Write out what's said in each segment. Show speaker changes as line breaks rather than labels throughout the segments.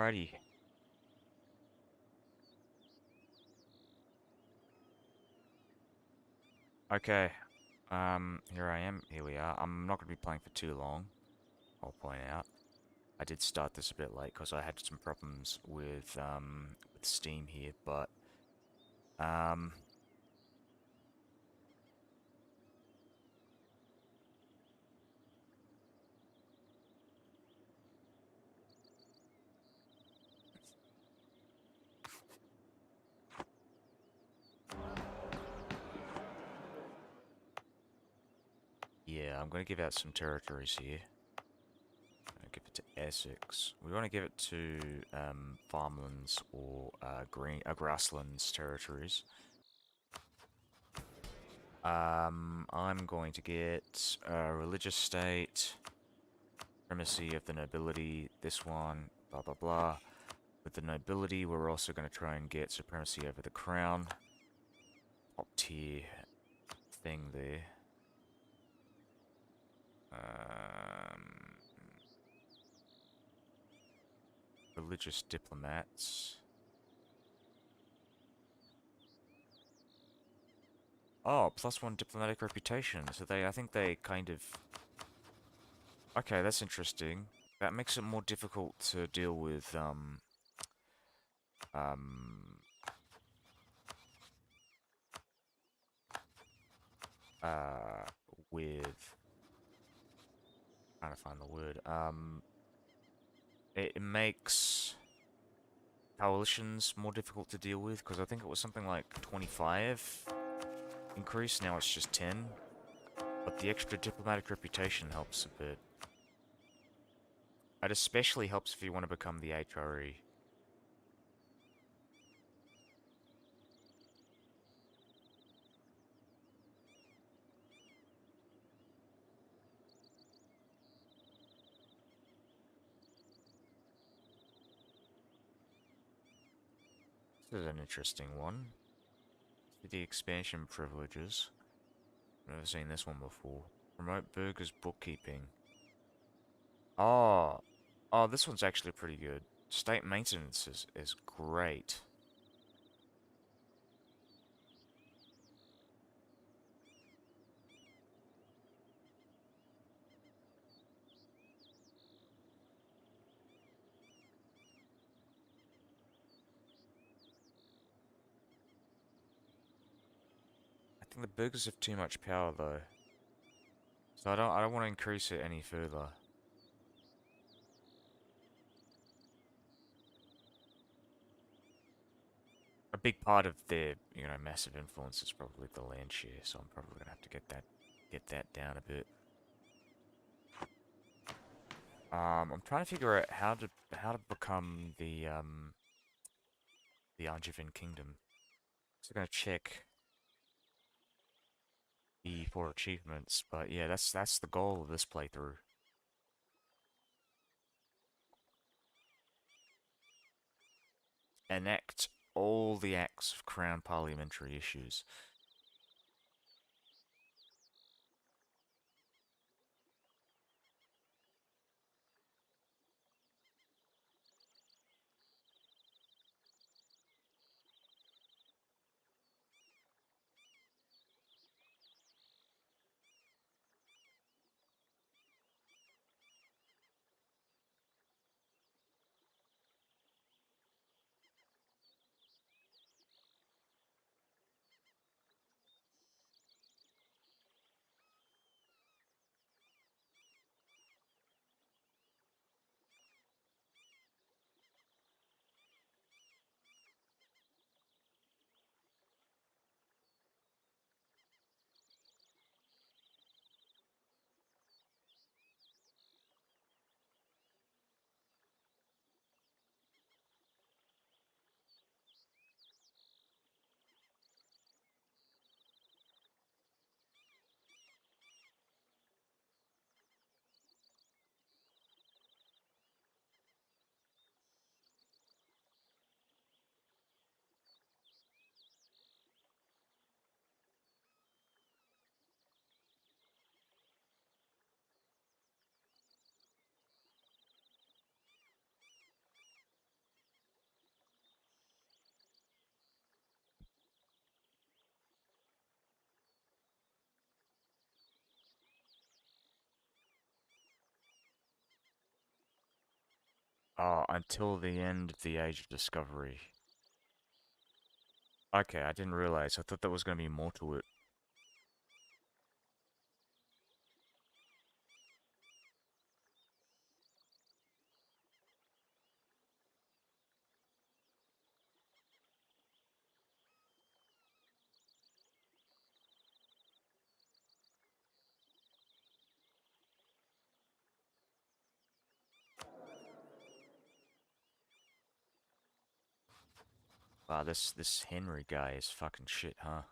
Alrighty. Okay. Here I am. Here we are. I'm not going to be playing for too long, I'll point out. I did start this a bit late because I had some problems with Steam here, but um yeah, I'm going to give out some territories here. I'll give it to Essex. We want to give it to farmlands or grasslands territories. I'm going to get religious state, supremacy of the nobility, this one, blah blah blah. With the nobility, we're also going to try and get supremacy over the crown. Top tier thing there. Um, Religious diplomats. Oh, +1 diplomatic reputation. So I think they kind of... Okay, that's interesting. That makes it more difficult to deal um, uh, with... Trying to find the word. It makes coalitions more difficult to deal with, because I think it was something like 25 increase, now it's just 10. But the extra diplomatic reputation helps a bit. It especially helps if you want to become the HRE. This is an interesting one. City expansion privileges. I've never seen this one before. Promote burgers bookkeeping. Oh, oh, this one's actually pretty good. State maintenance is great. I think the burgers have too much power though. So I don't want to increase it any further. A big part of their, massive influence is probably the land share, so I'm probably gonna have to get that down a bit. I'm trying to figure out how to become the Angevin Kingdom. So I'm gonna check the 4 achievements, but yeah, that's the goal of this playthrough. Enact all the acts of Crown parliamentary issues. Until the end of the Age of Discovery. Okay, I didn't realize. I thought there was going to be more to it. Wow, this Henry guy is fucking shit, huh?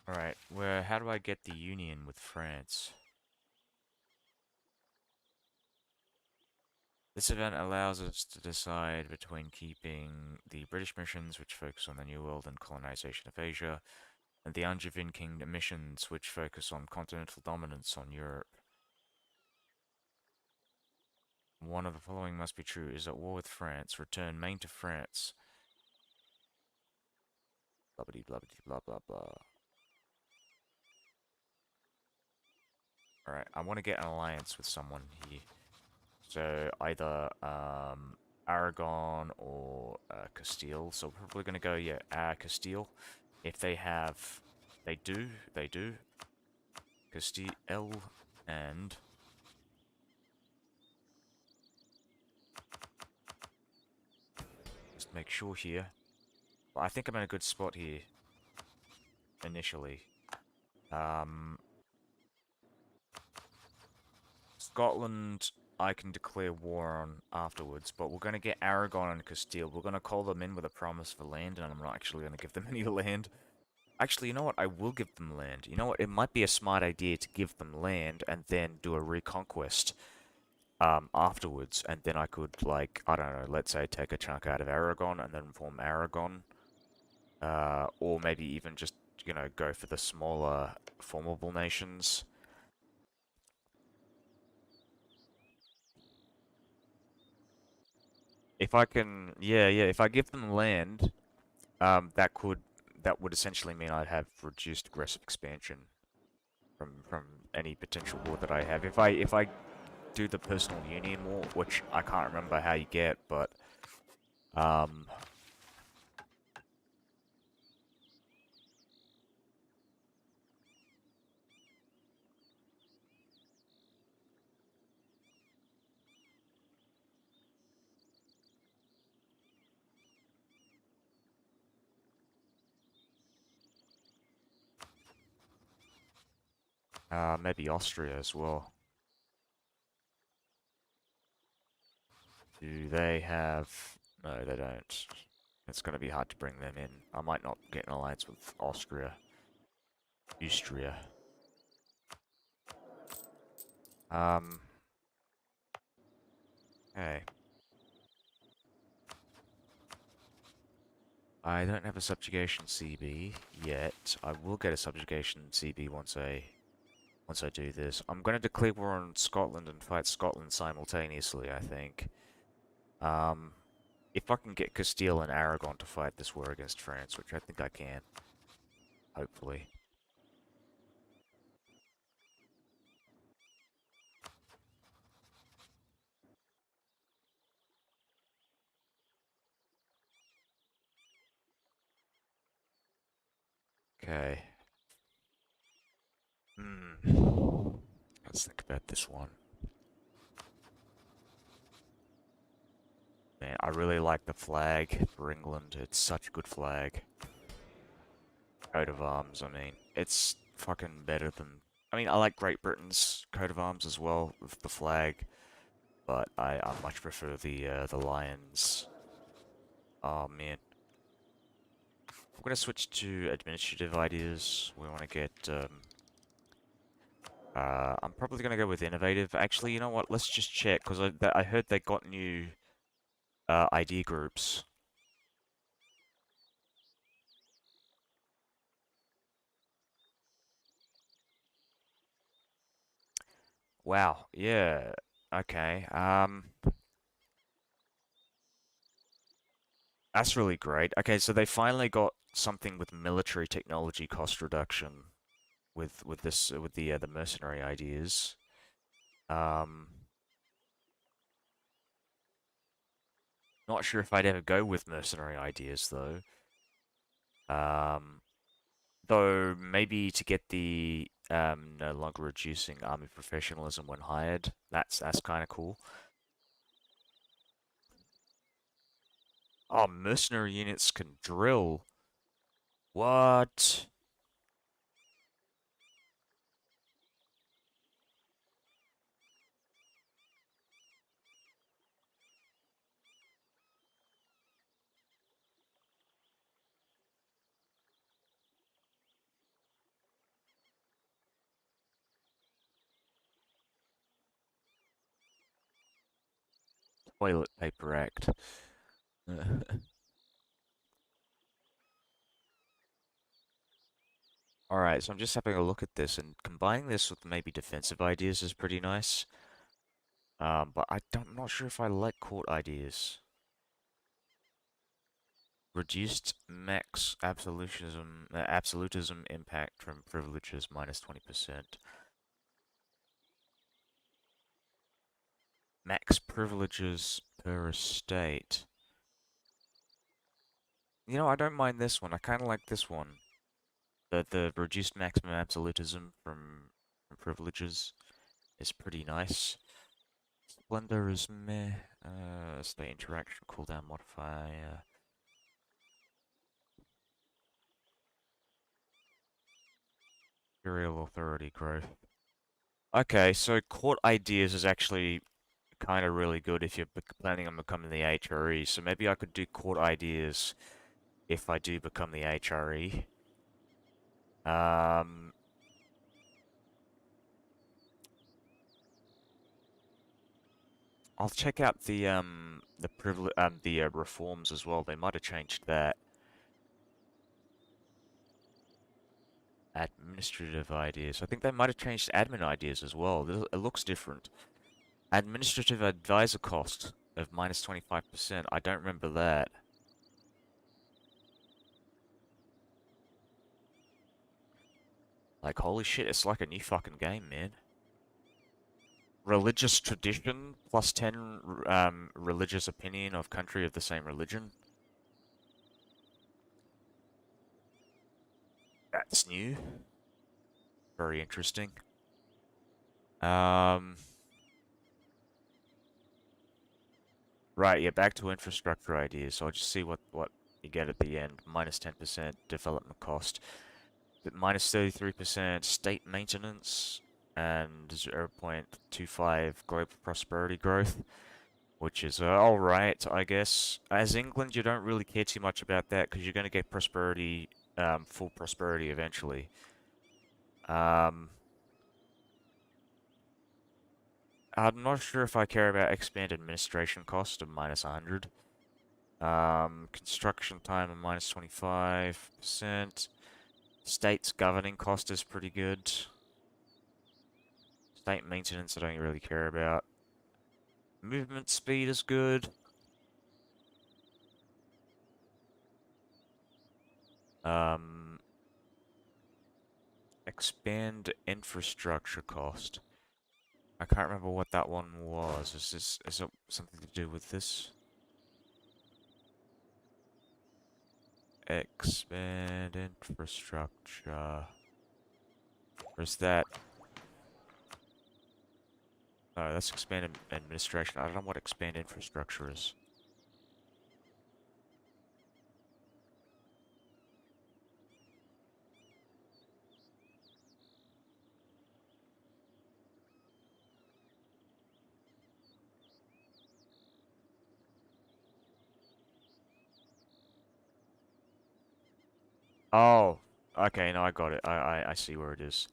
Alright, how do I get the union with France? This event allows us to decide between keeping the British missions, which focus on the New World and colonization of Asia, and the Angevin Kingdom missions, which focus on continental dominance on Europe. One of the following must be true: is at war with France. Return Maine to France. Blah blah blah blah blah blah. Alright, I want to get an alliance with someone here. So either Aragon or Castile. So we're probably going to go, yeah, Castile. If they have, they do. Castile and just make sure here. Well, I think I'm in a good spot here initially. Scotland, I can declare war on afterwards, but we're going to get Aragon and Castile. We're going to call them in with a promise for land, and I'm not actually going to give them any land. Actually, you know what? I will give them land. You know what? It might be a smart idea to give them land and then do a reconquest afterwards, and then I could, like, I don't know, let's say take a chunk out of Aragon and then form Aragon. Or maybe even just, you know, go for the smaller formable nations. If I can, yeah, if I give them land, that would essentially mean I'd have reduced aggressive expansion from any potential war that I have. If I do the personal union war, which I can't remember how you get, but um, maybe Austria as well. Do they have? No, they don't. It's going to be hard to bring them in. I might not get an alliance with Austria. Austria. Um, okay. I don't have a subjugation CB yet. I will get a subjugation CB once I do this. I'm going to declare war on Scotland and fight Scotland simultaneously, I think. If I can get Castile and Aragon to fight this war against France, which I think I can, hopefully. Okay. Let's think about this one. Man, I really like the flag for England. It's such a good flag. Coat of arms, I mean. It's fucking better than... I mean, I like Great Britain's coat of arms as well, with the flag. But I much prefer the Lions. Oh, man. I'm gonna switch to administrative ideas. We want to get, I'm probably gonna go with innovative. Actually, you know what? Let's just check, because I heard they got new, ID groups. Wow. Yeah. Okay. That's really great. Okay, so they finally got something with military technology cost reduction with this with the mercenary ideas. Um, Not sure if I'd ever go with mercenary ideas though. Um, though maybe to get the no longer reducing army professionalism when hired. That's kind of cool. Oh, mercenary units can drill. What? Toilet paper act. Alright, so I'm just having a look at this, and combining this with maybe defensive ideas is pretty nice. But I'm not sure if I like court ideas. Reduced max absolutism impact from privileges minus 20%. Max privileges per estate. You know, I don't mind this one. I kind of like this one. The reduced maximum absolutism from privileges is pretty nice. Splendor is meh. State interaction cooldown modifier. Imperial authority growth. Okay, so court ideas is actually kind of really good if you're planning on becoming the HRE. So maybe I could do court ideas if I do become the HRE. Um, I'll check out the privilege the reforms as well. They might have changed that. Administrative ideas. I think they might have changed admin ideas as well. It looks different. Administrative advisor cost of minus 25%. I don't remember that. Like, holy shit, it's like a new fucking game, man. Religious tradition plus 10 religious opinion of country of the same religion. That's new. Very interesting. Um, right, yeah, back to infrastructure ideas. So I'll just see what you get at the end. Minus 10% development cost. Minus 33% state maintenance and 0.25 global prosperity growth, which is alright, I guess. As England, you don't really care too much about that because you're going to get prosperity, full prosperity eventually. Um, I'm not sure if I care about expanded administration cost of minus 100. Construction time of minus 25%. State's governing cost is pretty good. State maintenance I don't really care about. Movement speed is good. Um, Expand infrastructure cost. I can't remember what that one was. Is it something to do with this? Expand infrastructure. Or is that? No, that's expand administration. I don't know what expand infrastructure is. Oh, okay, no, I got it. I see where it is.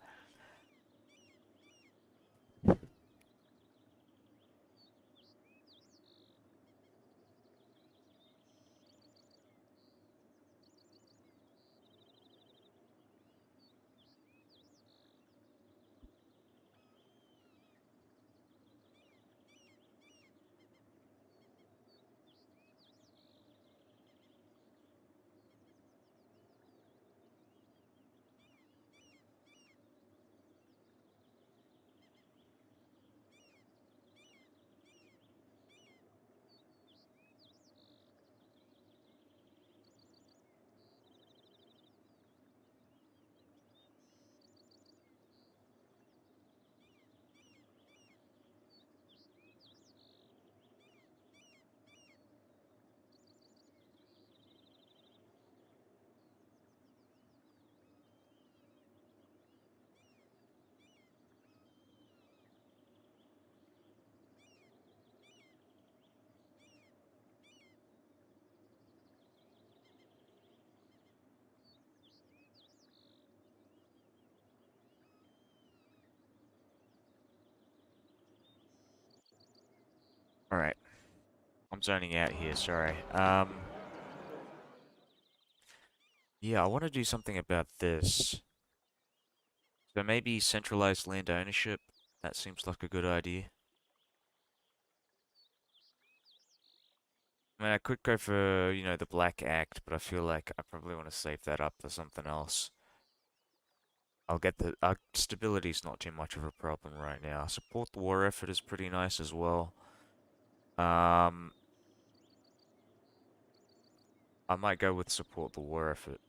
Alright, I'm zoning out here, sorry. Yeah, I want to do something about this. So maybe centralized land ownership. That seems like a good idea. I mean, I could go for, the Black Act, but I feel like I probably want to save that up for something else. I'll get the stability's not too much of a problem right now. Support the war effort is pretty nice as well. Um, I might go with support the war effort.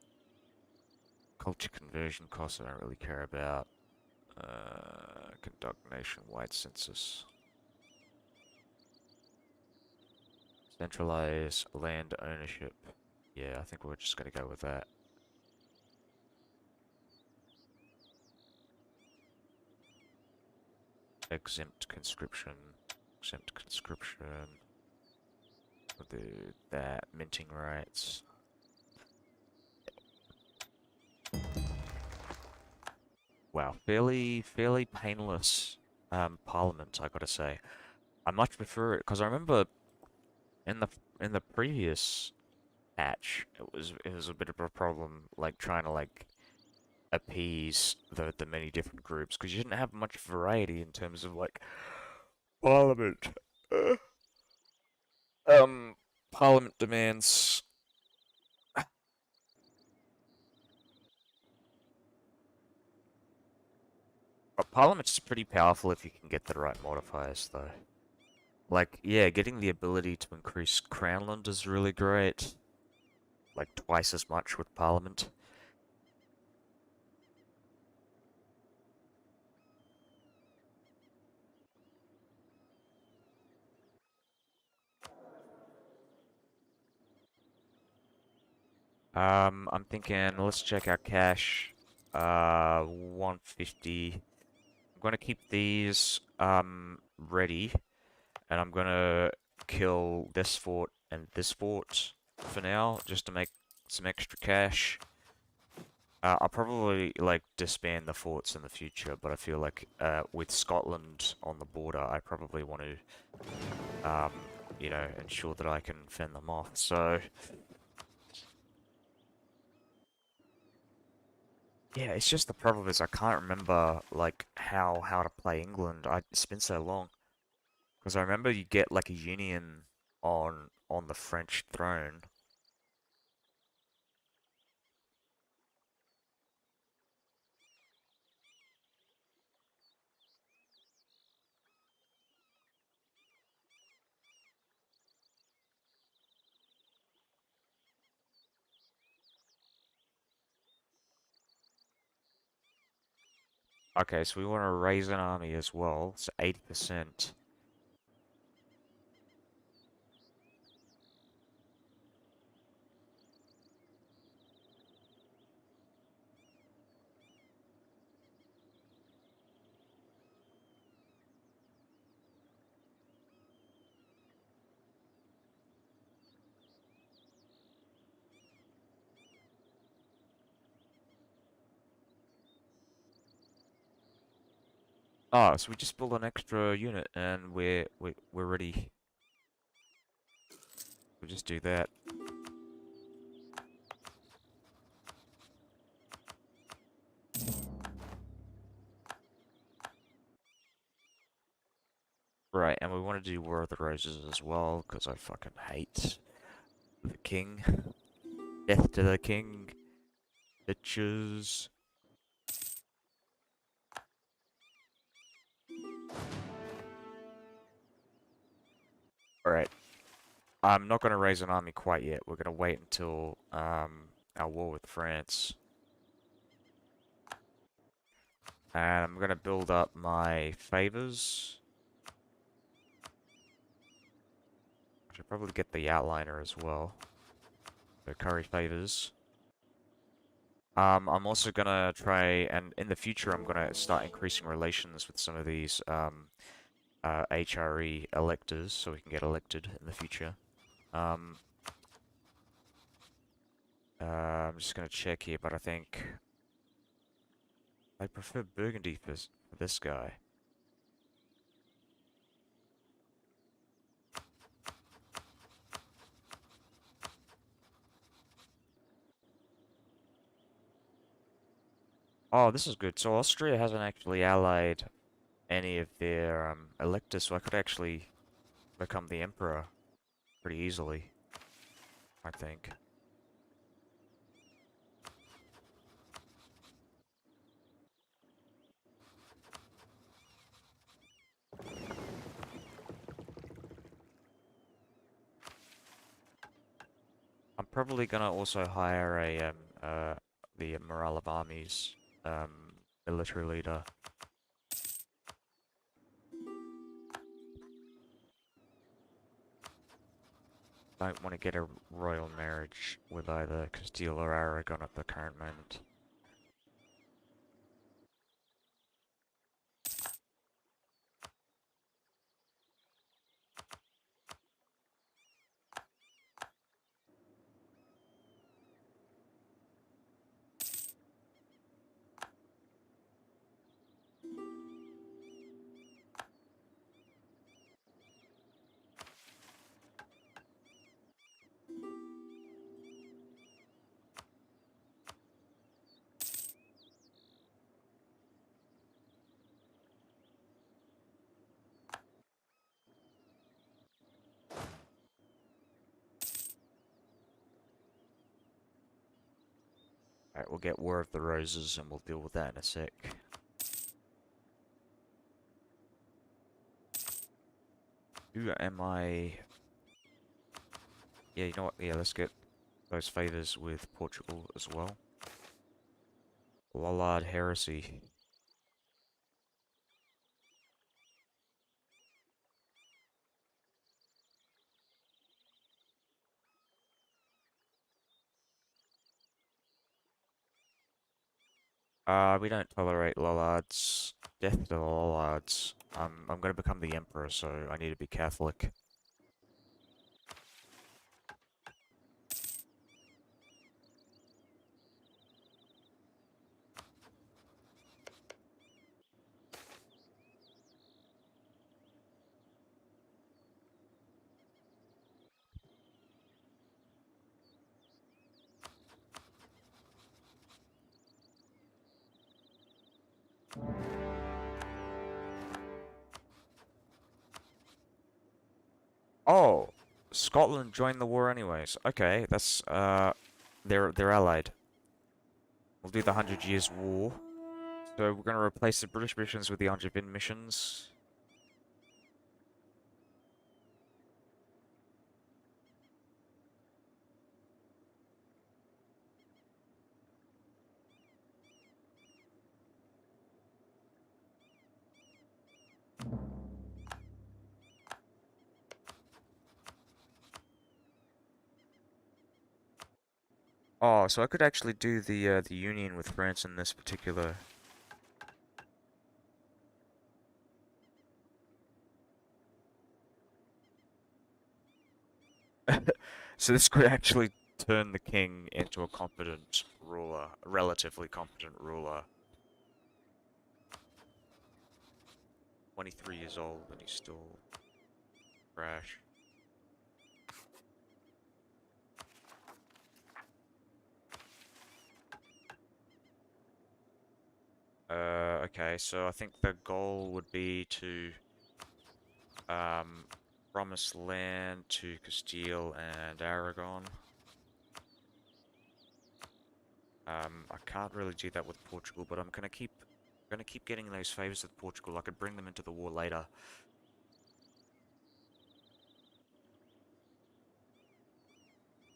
Culture conversion costs I don't really care about. Conduct nationwide census. Centralize land ownership. Yeah, I think we're just gonna go with that. Exempt conscription. Exempt conscription. We'll do that. Minting rights. Wow, fairly painless parliament, I gotta say. I much prefer it because I remember in the previous patch, it was a bit of a problem, like trying to like appease the many different groups because you didn't have much variety in terms of like parliament. Uh, Parliament demands. Parliament's pretty powerful if you can get the right modifiers, though. Like, yeah, getting the ability to increase Crownland is really great. Like, twice as much with Parliament. I'm thinking, let's check our cash. 150. I'm gonna keep these, ready. And I'm gonna kill this fort and this fort for now, just to make some extra cash. I'll probably, like, disband the forts in the future, but I feel like, with Scotland on the border, I probably want to, ensure that I can fend them off, so... Yeah, it's just the problem is I can't remember, like, how to play England. It's been so long. Because I remember you get, like, a union on the French throne. Okay, so we want to raise an army as well, so 80%. Oh, so we just build an extra unit and we're ready. We'll just do that. Right, and we want to do War of the Roses as well, because I fucking hate the king. Death to the king, bitches. Alright, I'm not going to raise an army quite yet. We're going to wait until our war with France. And I'm going to build up my favors. I should probably get the outliner as well. So curry favors. I'm also gonna try, and in the future, I'm gonna start increasing relations with some of these HRE electors, so we can get elected in the future. Um, I'm just gonna check here, but I think I prefer Burgundy for this guy. Oh, this is good. So Austria hasn't actually allied any of their electors, so I could actually become the emperor pretty easily, I think. I'm probably gonna also hire a the morale of armies military leader. Don't want to get a royal marriage with either Castile or Aragon at the current moment. Alright, we'll get War of the Roses and we'll deal with that in a sec. Who am I? Yeah, you know what? Yeah, let's get those favors with Portugal as well. Lollard Heresy. We don't tolerate Lollards. Death to the Lollards. I'm gonna become the Emperor, so I need to be Catholic. Oh, Scotland joined the war anyways. Okay, that's they're allied. We'll do the 100 Years' War. So we're gonna replace the British missions with the Angevin missions. Oh, so I could actually do the union with France in this particular. So this could actually turn the king into a competent ruler, a relatively competent ruler. 23 years old and he's still trash. Okay, so I think the goal would be to um promise land to Castile and Aragon. I can't really do that with Portugal, but I'm gonna keep getting those favors with Portugal. I could bring them into the war later.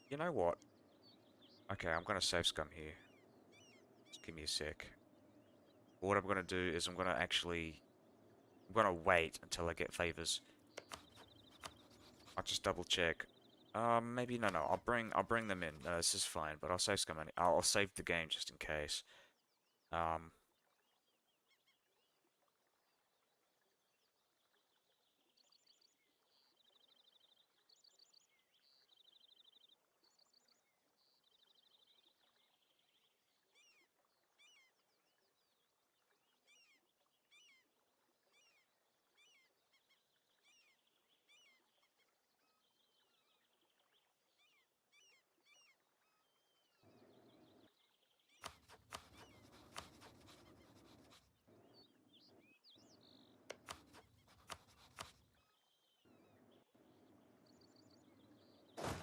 You know what? Okay, I'm gonna save scum here. Just give me a sec. What I'm gonna do is I'm gonna wait until I get favors. I'll just double check. Maybe no. I'll bring them in. This is fine, but I'll save scum money. I'll save the game just in case. Um,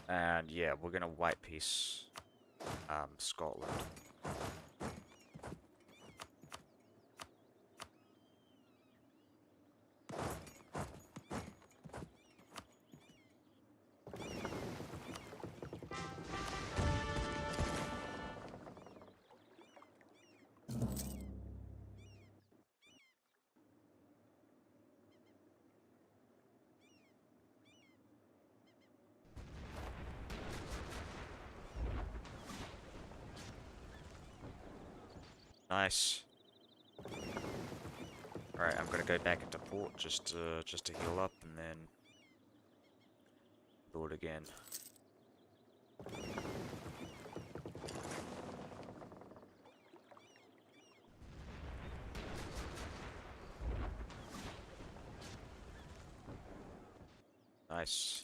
And yeah, we're gonna white piece Scotland. Nice. Alright, I'm gonna go back into port just to heal up and then do it again. Nice.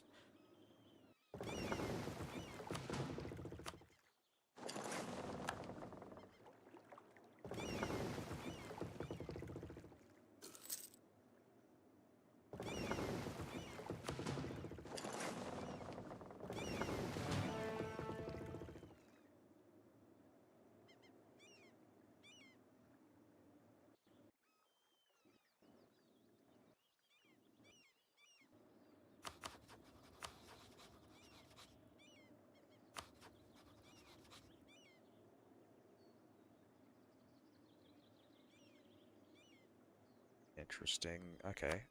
Interesting. Okay.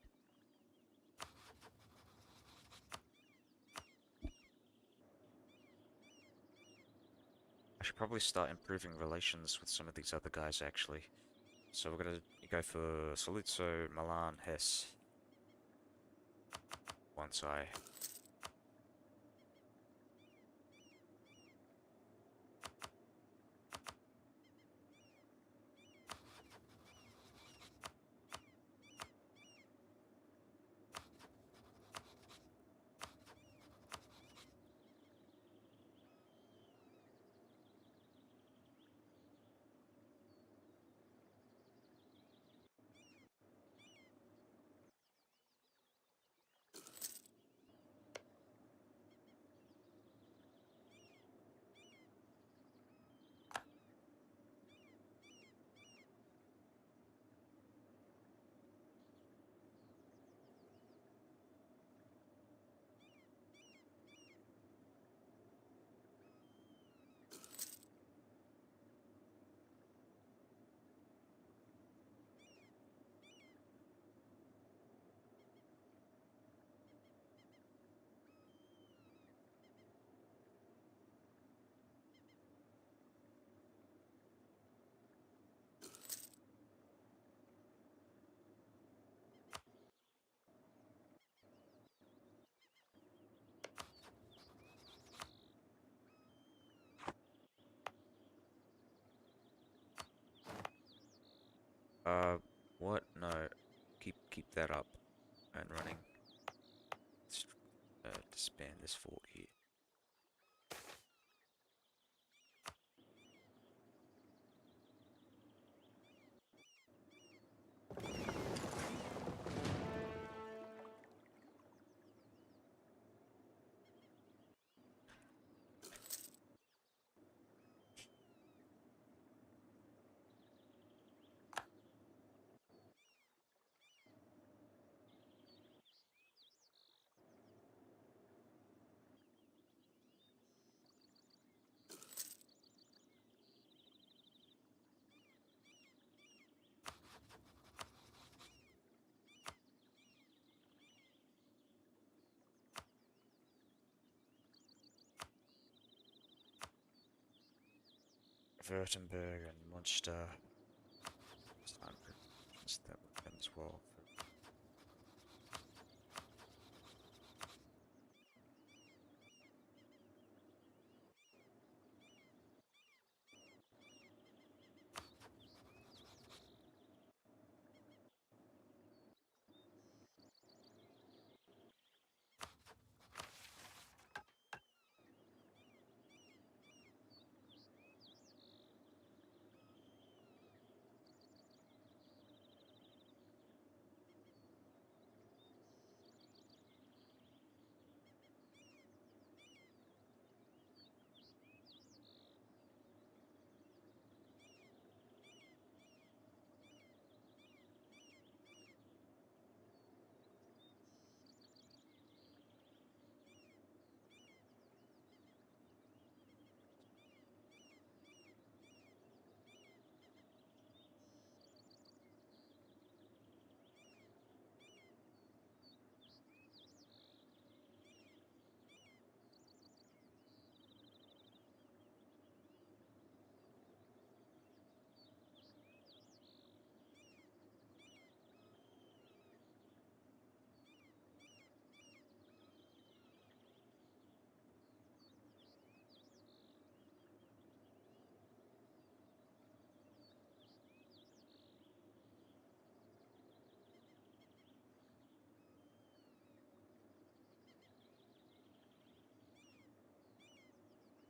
I should probably start improving relations with some of these other guys, actually. So we're gonna go for Saluzzo, Milan, Hesse. Once I... Uh, what? No. Keep that up and running. Let's disband this fort here. Württemberg and Munster. Start just that with them as well.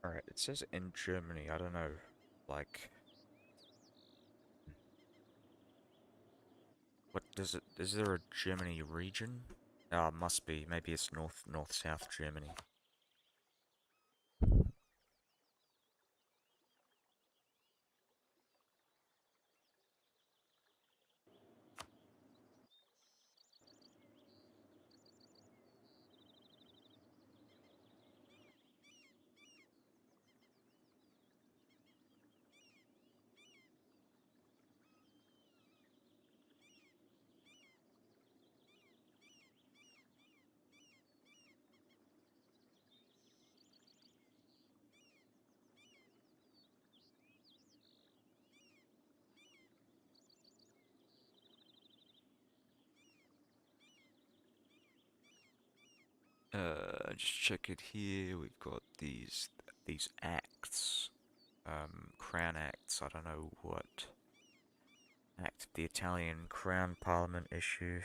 Alright, it says in Germany, I don't know, like, what does it, is there a Germany region? Ah, must be, maybe it's north-south Germany. Just check it here, we've got these acts, crown acts, I don't know what act the Italian Crown Parliament issue.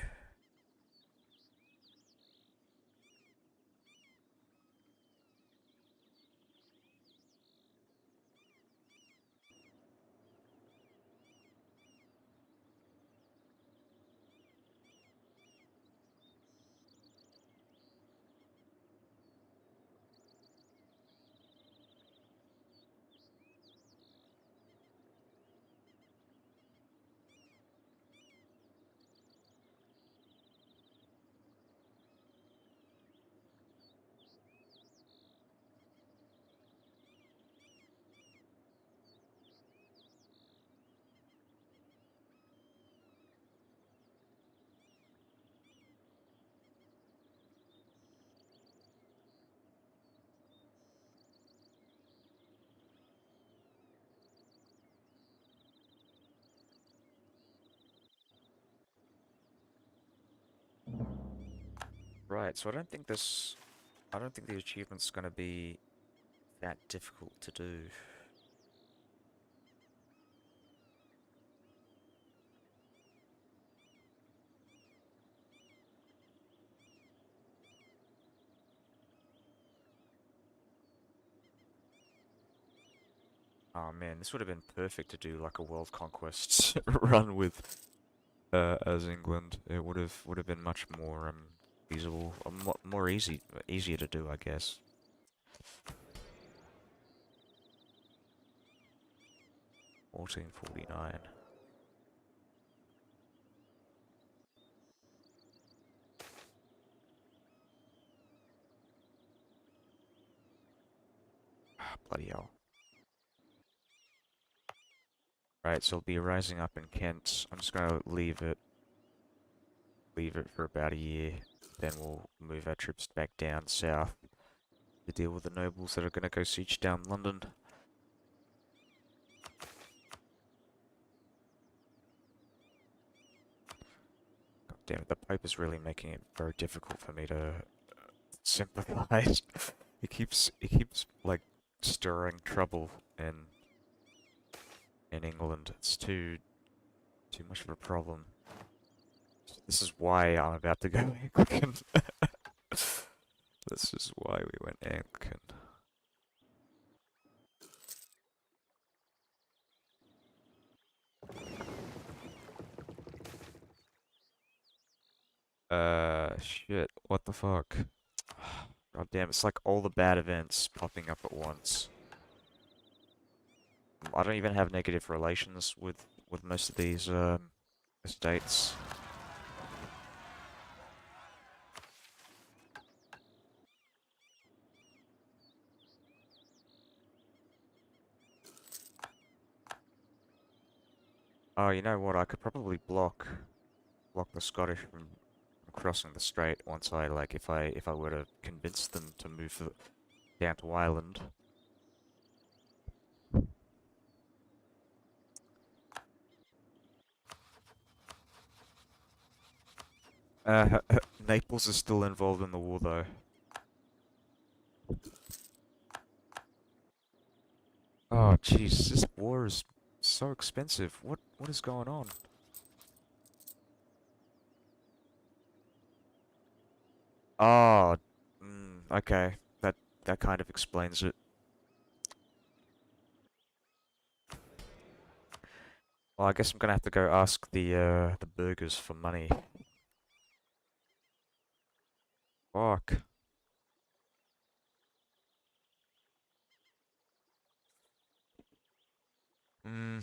Right, so I don't think the achievement's gonna be that difficult to do. Oh man, this would have been perfect to do like a world conquest run with as England. It would have been much more feasible, more easier to do, I guess. 1449. Ah, bloody hell. Right, so it'll be rising up in Kent. I'm just gonna leave it for about a year. Then we'll move our troops back down south to deal with the nobles that are gonna go siege down London. God damn it, the Pope is really making it very difficult for me to sympathize. He keeps like stirring trouble in England. It's too much of a problem. This is why I'm about to go Anglican. This is why we went Anglican. Shit. What the fuck? God damn, it's like all the bad events popping up at once. I don't even have negative relations with most of these estates. Oh, you know what? I could probably block the Scottish from crossing the strait once I like if I were to convince them to move down to Ireland. Naples is still involved in the war though. Oh jeez, this war is so expensive. What is going on? Oh, okay. That kind of explains it. Well, I guess I'm gonna have to go ask the burgers for money. Fuck. Hmm.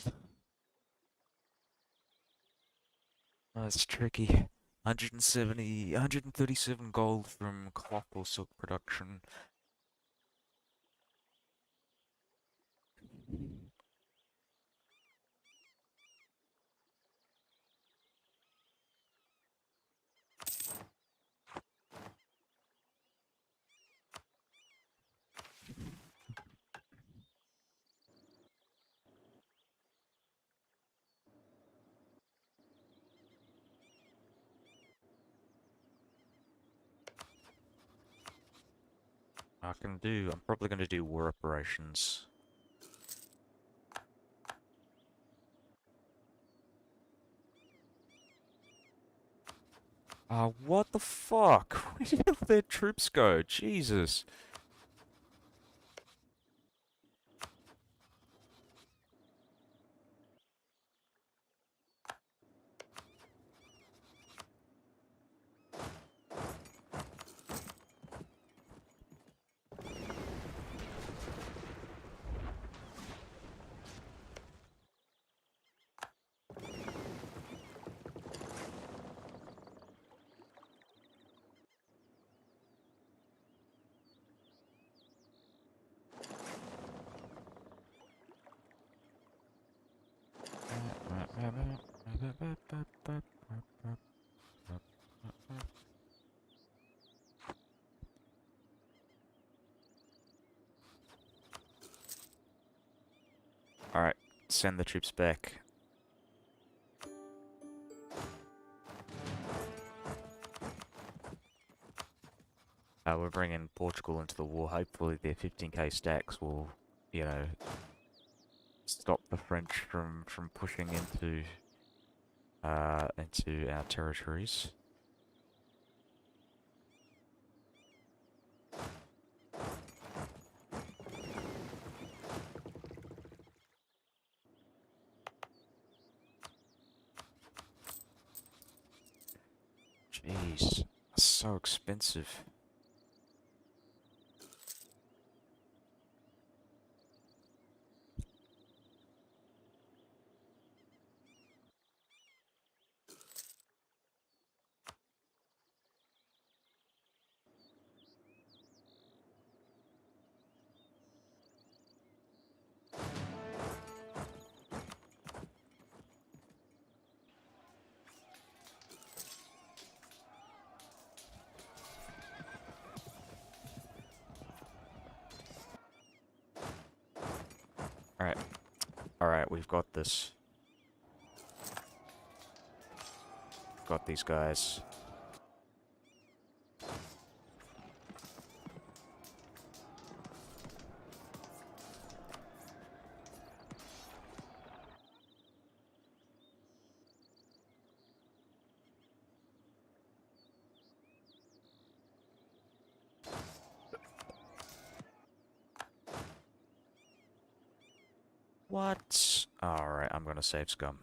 That's tricky. 170, 137 gold from cloth or silk production. I'm probably gonna do war operations. What the fuck? Where did all their troops go? Jesus. Alright, send the troops back. We're bringing Portugal into the war. Hopefully their 15k stacks will, you know, stop the French from pushing into our territories. Jeez, that's so expensive. Alright, alright, we've got this. Got these guys. What? Alright, I'm gonna save scum.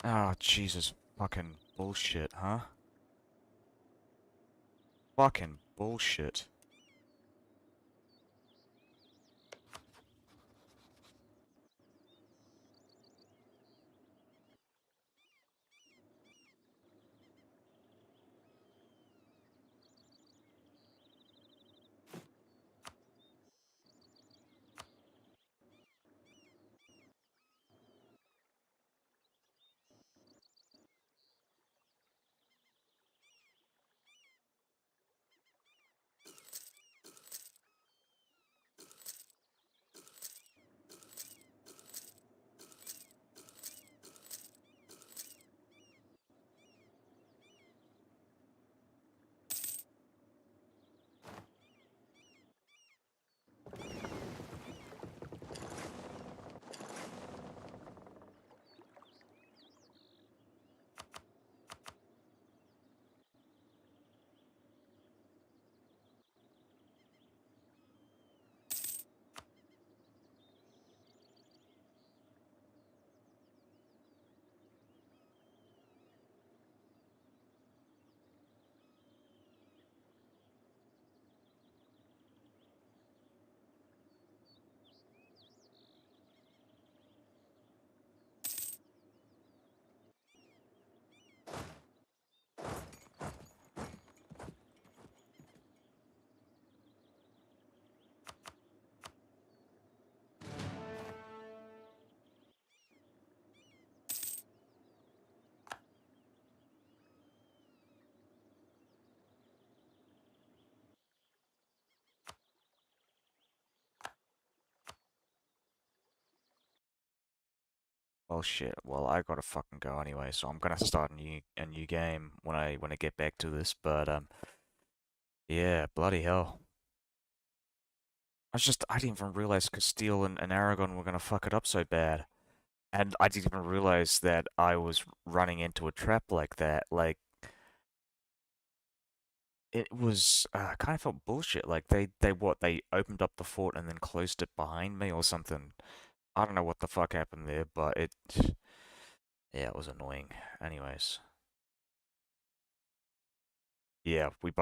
Oh, Jesus. Fucking bullshit, huh? Fucking bullshit. Well, shit. Well, I gotta fucking go anyway, so I'm gonna start a new game when I get back to this. But yeah, bloody hell. I didn't even realize Castile and Aragon were gonna fuck it up so bad, and I didn't even realize that I was running into a trap like that. Like it was kind of felt bullshit. Like they opened up the fort and then closed it behind me or something. I don't know what the fuck happened there, but yeah, it was annoying. Anyways, yeah, we both.